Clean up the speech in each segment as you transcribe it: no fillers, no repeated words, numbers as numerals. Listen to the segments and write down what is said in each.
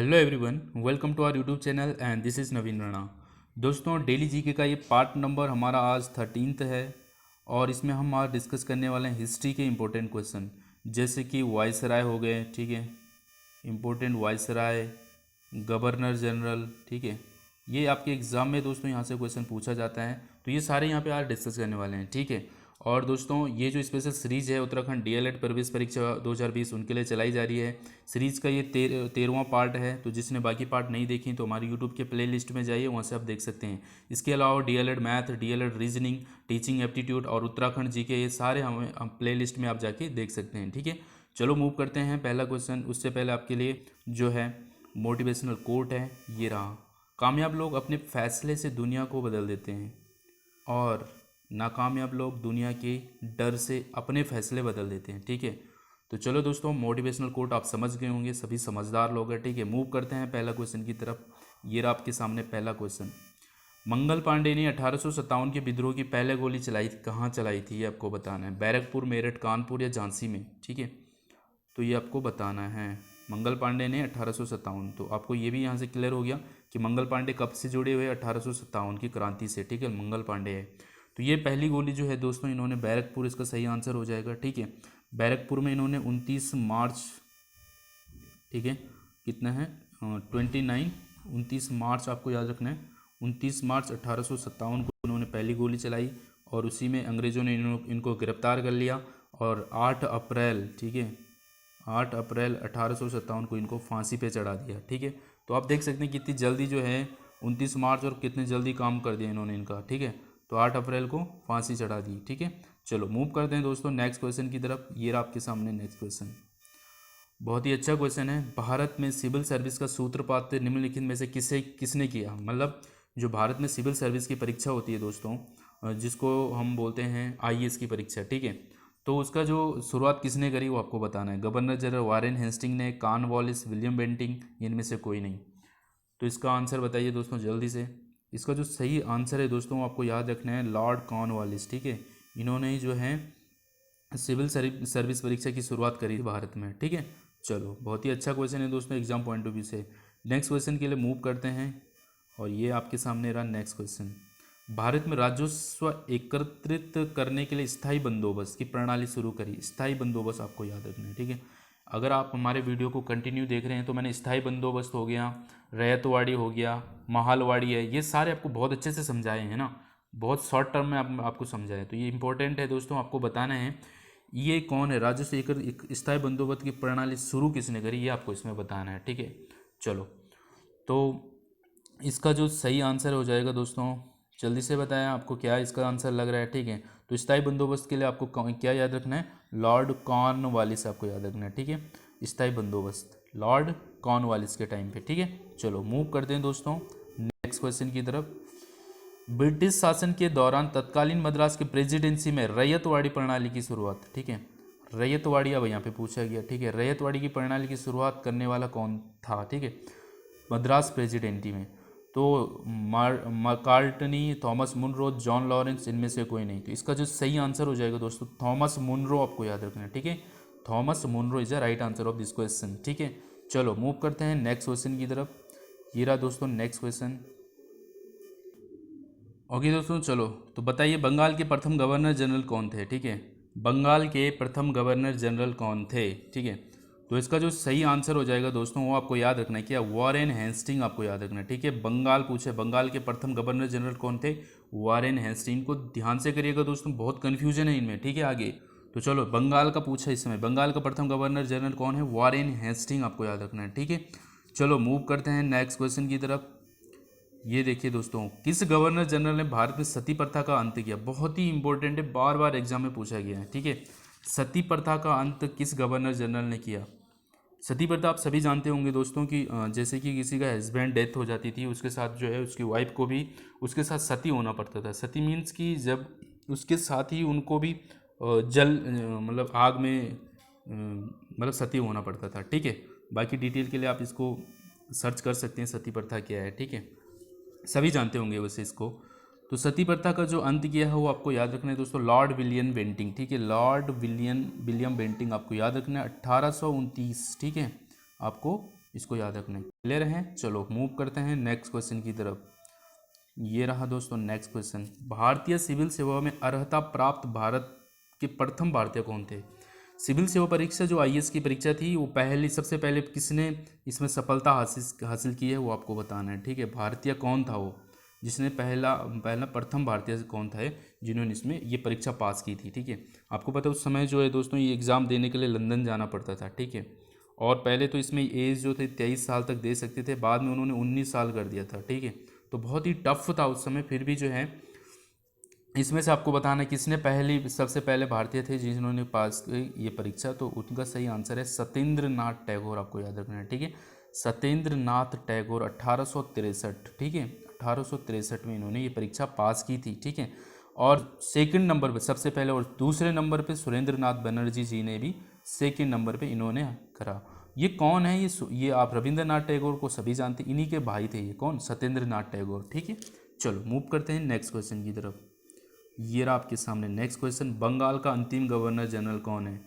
Hello everyone, welcome to our YouTube channel and this is Naveen Rana. दोस्तों, daily GK का ये part number हमारा आज 13th है और इसमें हम आज डिस्कस करने वाले हैं हिस्ट्री के इंपॉर्टेंट क्वेश्चन, जैसे कि वाइसराय हो गए, ठीक है, इंपॉर्टेंट वाइसराय, गवर्नर जनरल, ठीक है। ये आपके एग्ज़ाम में दोस्तों यहाँ से क्वेश्चन पूछा जाता है, तो ये सारे यहाँ पे आज डिस्कस करने वाले हैं, ठीक है। और दोस्तों, ये जो स्पेशल सीरीज़ है उत्तराखंड डीएलएड प्रवेश परीक्षा 2020 उनके लिए चलाई जा रही है। सीरीज़ का ये 13वां पार्ट है, तो जिसने बाकी पार्ट नहीं देखी तो हमारी यूट्यूब के प्ले लिस्ट में जाइए, वहाँ से आप देख सकते हैं। इसके अलावा DElEd math, DElEd reasoning, teaching aptitude और उत्तराखंड जीके, ये सारे हम प्ले लिस्ट में आप जाके देख सकते हैं, ठीक है। चलो मूव करते हैं पहला क्वेश्चन। उससे पहले आपके लिए जो है मोटिवेशनल कोट है, ये रहा। कामयाब लोग अपने फैसले से दुनिया को बदल देते हैं और नाकामयाब लोग दुनिया के डर से अपने फैसले बदल देते हैं, ठीक है। तो चलो दोस्तों, मोटिवेशनल कोट आप समझ गए होंगे, सभी समझदार लोग हैं, ठीक है। मूव करते हैं पहला क्वेश्चन की तरफ। ये रहा आपके सामने पहला क्वेश्चन। मंगल पांडे ने 1857 के विद्रोह की पहले गोली चलाई थी, कहाँ चलाई थी ये आपको बताना है। बैरकपुर, मेरठ, कानपुर या झांसी में, ठीक है। तो ये आपको बताना है। मंगल पांडे ने 1857, तो आपको ये भी यहाँ से क्लियर हो गया कि मंगल पांडे कब से जुड़े हुए, 1857 की क्रांति से, ठीक है। मंगल पांडे है, तो ये पहली गोली जो है दोस्तों इन्होंने बैरकपुर, इसका सही आंसर हो जाएगा, ठीक है। बैरकपुर में इन्होंने 29 मार्च, ठीक है, कितना है 29 मार्च आपको याद रखना है। 29 मार्च 1857 को इन्होंने पहली गोली चलाई और उसी में अंग्रेज़ों ने इनको गिरफ्तार कर लिया और 8 अप्रैल, ठीक है, 8 अप्रैल 1857 को इनको फांसी पे चढ़ा दिया, ठीक है। तो आप देख सकते हैं कितनी जल्दी जो है 29 मार्च और कितने जल्दी काम कर दिया इन्होंने इनका, ठीक है। तो 8 अप्रैल को फांसी चढ़ा दी, ठीक है। चलो मूव करते हैं दोस्तों नेक्स्ट क्वेश्चन की तरफ। ये रहा आपके सामने नेक्स्ट क्वेश्चन, बहुत ही अच्छा क्वेश्चन है। भारत में सिविल सर्विस का सूत्रपात निम्नलिखित में से किसने किया। मतलब जो भारत में सिविल सर्विस की परीक्षा होती है दोस्तों, जिसको हम बोलते हैं आईएएस की परीक्षा, ठीक है। तो उसका जो शुरुआत किसने करी वो आपको बताना है। गवर्नर जनरल वारेन हेस्टिंग ने, कॉर्नवालिस, विलियम बेंटिंग, इनमें से कोई नहीं। तो इसका आंसर बताइए दोस्तों जल्दी से। इसका जो सही आंसर है दोस्तों आपको याद रखना है लॉर्ड कॉर्नवालिस, ठीक है। इन्होंने ही जो है सिविल सर्विस परीक्षा की शुरुआत करी थी भारत में, ठीक है। चलो बहुत ही अच्छा क्वेश्चन है दोस्तों एग्जाम पॉइंट ऑफ व्यू से। नेक्स्ट क्वेश्चन के लिए मूव करते हैं और ये आपके सामने रहा नेक्स्ट क्वेश्चन। भारत में राजस्व एकत्रित करने के लिए स्थायी बंदोबस्त की प्रणाली शुरू करी। स्थायी बंदोबस्त आपको याद रखना है, ठीक है। अगर आप हमारे वीडियो को कंटिन्यू देख रहे हैं तो मैंने स्थायी बंदोबस्त हो गया, रैयतवाड़ी हो गया, महालवाड़ी है, ये सारे आपको बहुत अच्छे से समझाए हैं ना, बहुत शॉर्ट टर्म में आपको समझाया। तो ये इंपॉर्टेंट है दोस्तों, आपको बताना है ये कौन है, राजस्व स्थायी बंदोबस्त की प्रणाली शुरू किसने करी, ये आपको इसमें बताना है, ठीक है। चलो तो इसका जो सही आंसर हो जाएगा दोस्तों, जल्दी से बताया आपको क्या इसका आंसर लग रहा है, ठीक है। तो स्थायी बंदोबस्त के लिए आपको क्या याद रखना है, लॉर्ड कॉर्नवालिस आपको याद रखना है, ठीक है। स्थायी बंदोबस्त लॉर्ड कॉर्नवालिस के टाइम पे, ठीक है। चलो मूव करते हैं दोस्तों नेक्स्ट क्वेश्चन की तरफ। ब्रिटिश शासन के दौरान तत्कालीन मद्रास की प्रेसिडेंसी में रैयतवाड़ी प्रणाली की शुरुआत, ठीक है। रैयतवाड़ी अब यहाँ पे पूछा गया, ठीक है। रैयतवाड़ी की प्रणाली की शुरुआत करने वाला कौन था, ठीक है, मद्रास प्रेसिडेंसी में। तो Macartney, Thomas Munro, John Lawrence, इनमें से कोई नहीं। तो इसका जो सही आंसर हो जाएगा दोस्तों थॉमस मुनरो आपको याद रखना है, ठीक है। Thomas Munro is the right answer of this question, ठीक है। चलो मूव करते हैं नेक्स्ट क्वेश्चन की तरफ। ये रहा दोस्तों नेक्स्ट क्वेश्चन। ओके दोस्तों, चलो तो बताइए बंगाल के प्रथम गवर्नर जनरल कौन थे, ठीक है। बंगाल के प्रथम गवर्नर जनरल कौन थे, ठीक है। तो इसका जो सही आंसर हो जाएगा दोस्तों वो आपको याद रखना है, क्या, वॉरेन हेस्टिंग आपको याद रखना है, ठीक है। बंगाल पूछे, बंगाल के प्रथम गवर्नर जनरल कौन थे, वॉरेन हेस्टिंग। को ध्यान से करिएगा दोस्तों, बहुत कन्फ्यूजन है इनमें, ठीक है। आगे तो चलो बंगाल का पूछा इस समय, बंगाल का प्रथम गवर्नर जनरल कौन है, वॉरेन हेस्टिंग आपको याद रखना है, ठीक है। चलो मूव करते हैं नेक्स्ट क्वेश्चन की तरफ। ये देखिए दोस्तों, किस गवर्नर जनरल ने भारत में सती प्रथा का अंत किया। बहुत ही इंपॉर्टेंट है, बार बार एग्जाम में पूछा गया है, ठीक है। सती प्रथा का अंत किस गवर्नर जनरल ने किया। सती प्रथा आप सभी जानते होंगे दोस्तों कि जैसे कि किसी का हस्बैंड डेथ हो जाती थी, उसके साथ जो है उसकी वाइफ को भी उसके साथ सती होना पड़ता था। सती मीन्स कि जब उसके साथ ही उनको भी मतलब आग में मतलब सती होना पड़ता था, ठीक है। बाकी डिटेल के लिए आप इसको सर्च कर सकते हैं, सती प्रथा क्या है, ठीक है। सभी जानते होंगे वैसे इसको। तो सती प्रथा का जो अंत किया है वो आपको याद रखना है दोस्तों, लॉर्ड विलियम बेंटिंग, ठीक है। लॉर्ड विलियम बेंटिंग आपको याद रखना है 1829, ठीक है। आपको इसको याद रखना है। क्लियर है? चलो मूव करते हैं नेक्स्ट क्वेश्चन की तरफ। ये रहा दोस्तों नेक्स्ट क्वेश्चन। भारतीय सिविल सेवा में अर्हता प्राप्त भारत के प्रथम भारतीय कौन थे? सिविल सेवा परीक्षा जो आईएएस की परीक्षा थी, वो सबसे पहले किसने इसमें सफलता हासिल की है, वो आपको बताना है। ठीक है, भारतीय कौन था वो जिसने पहला पहला प्रथम भारतीय कौन था जिन्होंने इसमें ये परीक्षा पास की थी। ठीक है, आपको पता है उस समय जो है दोस्तों ये एग्ज़ाम देने के लिए लंदन जाना पड़ता था। ठीक है, और पहले तो इसमें एज जो थे 23 साल तक दे सकते थे, बाद में उन्होंने 19 साल कर दिया था। ठीक है, तो बहुत ही टफ था उस समय, फिर भी जो है इसमें से आपको बताना है किसने सबसे पहले भारतीय थे जिन्होंने पास की ये परीक्षा, तो उनका सही आंसर है सत्येंद्र नाथ टैगोर। आपको याद रखना है। ठीक है, सत्येंद्र नाथ टैगोर 1863। ठीक है, 1863 में इन्होंने ये परीक्षा पास की थी। ठीक है, और सेकंड नंबर पे सबसे पहले और दूसरे नंबर पे सुरेंद्र नाथ बनर्जी जी ने भी सेकंड नंबर पे इन्होंने करा। ये कौन है? ये आप रविंद्रनाथ टैगोर को सभी जानते, इन्हीं के भाई थे ये। कौन? सत्येंद्र नाथ टैगोर। ठीक है, चलो मूव करते हैं नेक्स्ट क्वेश्चन की तरफ। ये रहा आपके सामने नेक्स्ट क्वेश्चन। बंगाल का अंतिम गवर्नर जनरल कौन है?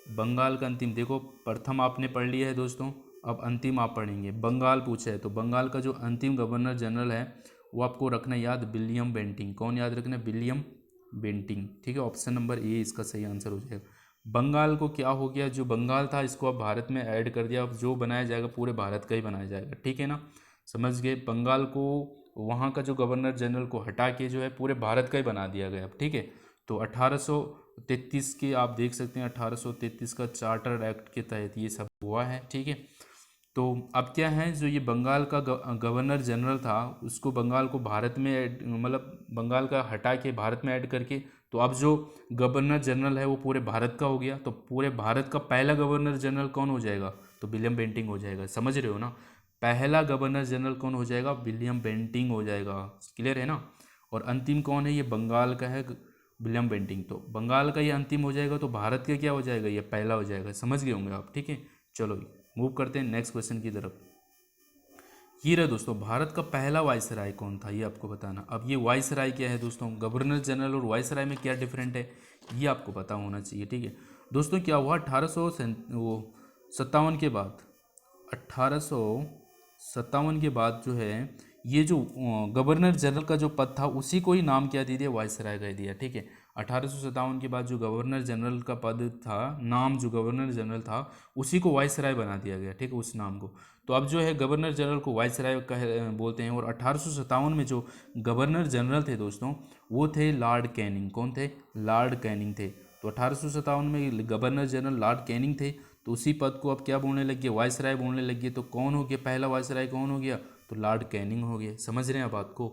बंगाल का अंतिम, देखो प्रथम आपने पढ़ लिया है दोस्तों, अब अंतिम आप पढ़ेंगे। बंगाल पूछा है तो बंगाल का जो अंतिम गवर्नर जनरल है वो आपको रखना याद, विलियम बेंटिंग। कौन याद रखना? William Bentinck. ठीक है, ऑप्शन नंबर ए इसका सही आंसर हो जाएगा। बंगाल को क्या हो गया, जो बंगाल था इसको अब भारत में ऐड कर दिया, अब जो बनाया जाएगा पूरे भारत का ही बनाया जाएगा। ठीक है ना, समझ गए? बंगाल को वहाँ का जो गवर्नर जनरल को हटा के जो है पूरे भारत का ही बना दिया गया। ठीक है, तो 1833 के आप देख सकते हैं, 1833 का चार्टर एक्ट के तहत ये सब हुआ है। ठीक है, तो अब क्या है, जो ये बंगाल का गवर्नर जनरल था उसको बंगाल को भारत में मतलब बंगाल का हटा के भारत में ऐड करके, तो अब जो गवर्नर जनरल है वो पूरे भारत का हो गया। तो पूरे भारत का पहला गवर्नर जनरल कौन हो जाएगा? तो विलियम बेंटिंग हो जाएगा। समझ रहे हो ना? पहला गवर्नर जनरल कौन हो जाएगा? विलियम बेंटिंग हो जाएगा। क्लियर है ना? और अंतिम कौन है? ये बंगाल का है विलियम बेंटिंग। तो बंगाल का ये अंतिम हो जाएगा तो भारत का क्या हो जाएगा? ये पहला हो जाएगा। समझ गए होंगे आप। ठीक है, चलो मूव करते हैं नेक्स्ट क्वेश्चन की तरफ। ये रहा दोस्तों, भारत का पहला वाइसराय कौन था, ये आपको बताना। अब ये वाइसराय क्या है दोस्तों? गवर्नर जनरल और वाइसराय में क्या डिफरेंट है ये आपको पता होना चाहिए। ठीक है दोस्तों, क्या हुआ 1857 के बाद, 1857 के बाद जो है ये जो गवर्नर जनरल का जो पद था उसी को ही नाम क्या दे दिया? वाइसराय कह दिया। ठीक है, 1857 के बाद जो गवर्नर जनरल का पद था, नाम जो गवर्नर जनरल था उसी को वाइसराय बना दिया गया। ठीक है, उस नाम को। तो अब जो है गवर्नर जनरल को वाइसराय बोलते हैं। और 1857 में जो गवर्नर जनरल थे दोस्तों वो थे लॉर्ड कैनिंग। कौन थे? लॉर्ड कैनिंग थे। तो 1857 में गवर्नर जनरल लॉर्ड कैनिंग थे, तो उसी पद को अब क्या बोलने लग गए? वाइसराय बोलने लग गए। तो कौन हो गया पहला वाइसराय? कौन हो गया? तो लॉर्ड कैनिंग हो गया। समझ रहे हैं आप बात को?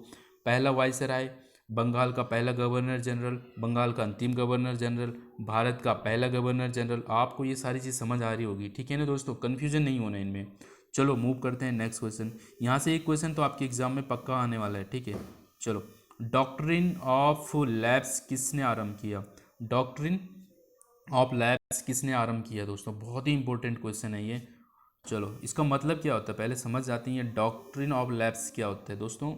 पहला वाइसराय, बंगाल का पहला गवर्नर जनरल, बंगाल का अंतिम गवर्नर जनरल, भारत का पहला गवर्नर जनरल। आपको ये सारी चीज़ समझ आ रही होगी। ठीक है ना दोस्तों, कन्फ्यूजन नहीं होना इनमें। चलो मूव करते हैं नेक्स्ट क्वेश्चन। यहाँ से एक क्वेश्चन तो आपके एग्जाम में पक्का आने वाला है। ठीक है, चलो। डॉक्ट्रिन ऑफ लैब्स किसने आरंभ किया? डॉक्ट्रिन ऑफ लैब्स किसने आरंभ किया दोस्तों? बहुत ही इंपॉर्टेंट क्वेश्चन है ये। चलो, इसका मतलब क्या होता है पहले समझ जाते हैं। डॉक्ट्रिन ऑफ लैब्स क्या होता है दोस्तों?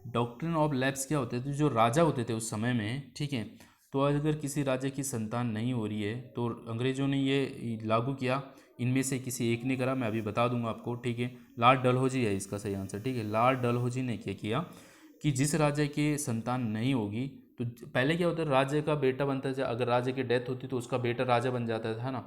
डॉक्ट्रिन ऑफ लैब्स क्या होते थे? तो जो राजा होते थे उस समय में, ठीक है, तो अगर किसी राजा की संतान नहीं हो रही है तो अंग्रेज़ों ने ये लागू किया। इनमें से किसी एक ने करा, मैं अभी बता दूंगा आपको। ठीक है, लॉर्ड डलहौजी है इसका सही आंसर। ठीक है, लॉर्ड डलहौजी ने क्या किया कि जिस राजा की संतान नहीं होगी, तो पहले क्या होता है, राजा का बेटा बनता था, अगर राजा की डेथ होती तो उसका बेटा राजा बन जाता था ना,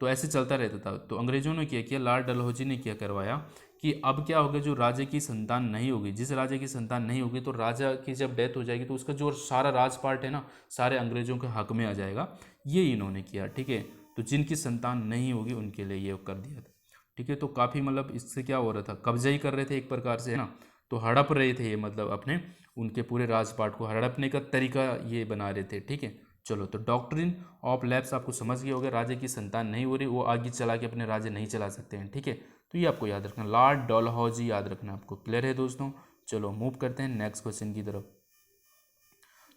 तो ऐसे चलता रहता था। तो अंग्रेजों ने क्या किया, लॉर्ड डलहौजी ने क्या करवाया कि अब क्या होगा, जो राजा की संतान नहीं होगी, जिस राजा की संतान नहीं होगी, तो राजा की जब डेथ हो जाएगी तो उसका जो सारा राजपाट है ना, सारे अंग्रेजों के हक में आ जाएगा। ये इन्होंने किया। ठीक है, तो जिनकी संतान नहीं होगी उनके लिए ये कर दिया था। ठीक है, तो काफ़ी मतलब इससे क्या हो रहा था, कब्जा ही कर रहे थे एक प्रकार से, है ना, तो हड़प रहे थे ये, मतलब अपने उनके पूरे राजपाट को हड़पने का तरीका ये बना रहे थे। ठीक है, चलो, तो डॉक्ट्रिन ऑफ लैब्स आपको समझ गए होगा। राजा की संतान नहीं हो रही, वो आगे चला के अपने राज्य नहीं चला सकते हैं। ठीक है, तो ये आपको याद रखना, लॉर्ड डलहौजी याद रखना आपको। क्लियर है दोस्तों? चलो मूव करते हैं नेक्स्ट क्वेश्चन की तरफ।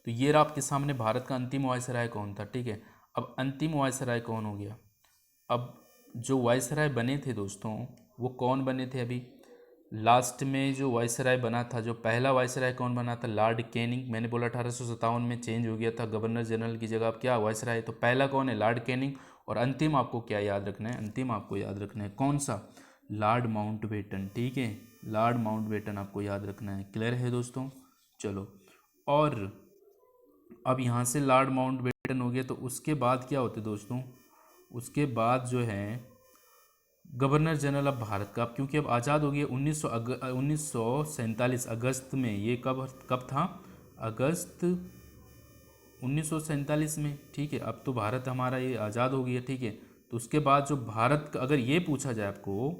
तो ये रहा आपके सामने, भारत का अंतिम वायसराय कौन था? ठीक है, अब अंतिम वायसराय कौन हो गया? अब जो वायसराय बने थे दोस्तों वो कौन बने थे? अभी लास्ट में जो वायसराय बना था, जो पहला वायसराय कौन बना था? Lord Canning. मैंने बोला 1857 में चेंज हो गया था, गवर्नर जनरल की जगह अब क्या वायसराय, तो पहला कौन है? Lord Canning. और अंतिम आपको क्या याद रखना है? अंतिम आपको याद रखना है कौन सा? लॉर्ड माउंटबेटन, ठीक है, लॉर्ड माउंटबेटन आपको याद रखना है। क्लियर है दोस्तों? चलो, और अब यहाँ से लॉर्ड माउंटबेटन हो गया, तो उसके बाद क्या होते दोस्तों, उसके बाद जो है गवर्नर जनरल ऑफ भारत का, अब क्योंकि अब आज़ाद हो गया 1947 अगस्त में, ये कब कब था, अगस्त 1947 में, ठीक है। अब तो भारत हमारा ये आज़ाद हो गया, ठीक है। तो उसके बाद जो भारत का, अगर ये पूछा जाए आपको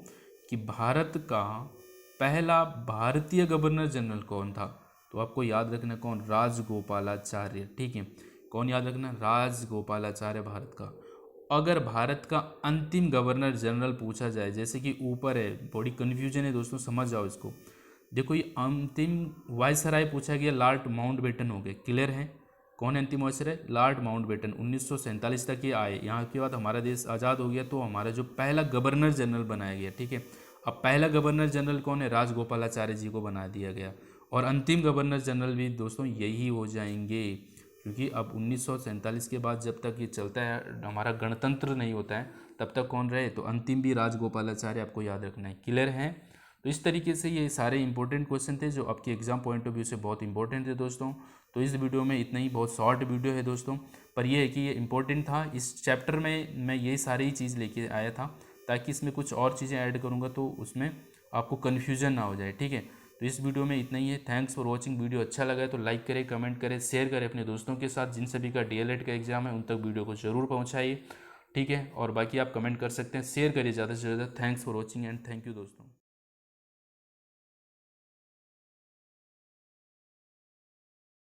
कि भारत का पहला भारतीय गवर्नर जनरल कौन था, तो आपको याद रखना कौन, राजगोपालाचार्य, ठीक है। कौन याद रखना, राजगोपालाचार्य भारत का। अगर भारत का अंतिम गवर्नर जनरल पूछा जाए, जैसे कि ऊपर है, बड़ी कन्फ्यूजन है दोस्तों, समझ जाओ इसको। देखो ये अंतिम वायसराय पूछा गया, लॉर्ड माउंटबेटन हो गए। क्लियर है? कौन है अंतिम वायसराय, लॉर्ड माउंटबेटन। 1947 तक ये आए, यहाँ के बाद हमारा देश आज़ाद हो गया, तो हमारा जो पहला गवर्नर जनरल बनाया गया, ठीक है। अब पहला गवर्नर जनरल कौन है, राजगोपालाचार्य जी को बना दिया गया, और अंतिम गवर्नर जनरल भी दोस्तों यही हो जाएंगे, क्योंकि अब 1947 के बाद जब तक ये चलता है, हमारा गणतंत्र नहीं होता है, तब तक कौन रहे, तो अंतिम भी राजगोपालाचार्य, आपको याद रखना है। क्लियर है? तो इस तरीके से ये सारे इंपॉर्टेंट क्वेश्चन थे जो आपके एग्जाम पॉइंट ऑफ व्यू से बहुत इंपॉर्टेंट थे दोस्तों। तो इस वीडियो में इतना ही, बहुत शॉर्ट वीडियो है दोस्तों, पर यह है कि ये इंपॉर्टेंट था। इस चैप्टर में मैं ये सारी चीज़ लेके आया था, ताकि इसमें कुछ और चीज़ें ऐड करूँगा तो उसमें आपको कन्फ्यूजन ना हो जाए, ठीक है। तो इस वीडियो में इतना ही है। Thanks for watching. वीडियो अच्छा लगा है तो लाइक करें, कमेंट करें, शेयर करें अपने दोस्तों के साथ। जिन सभी का डीएलएड का एग्जाम है उन तक वीडियो को जरूर पहुँचाइए, ठीक है। और बाकी आप कमेंट कर सकते हैं, शेयर करिए ज़्यादा से ज़्यादा। Thanks for watching and thank you दोस्तों।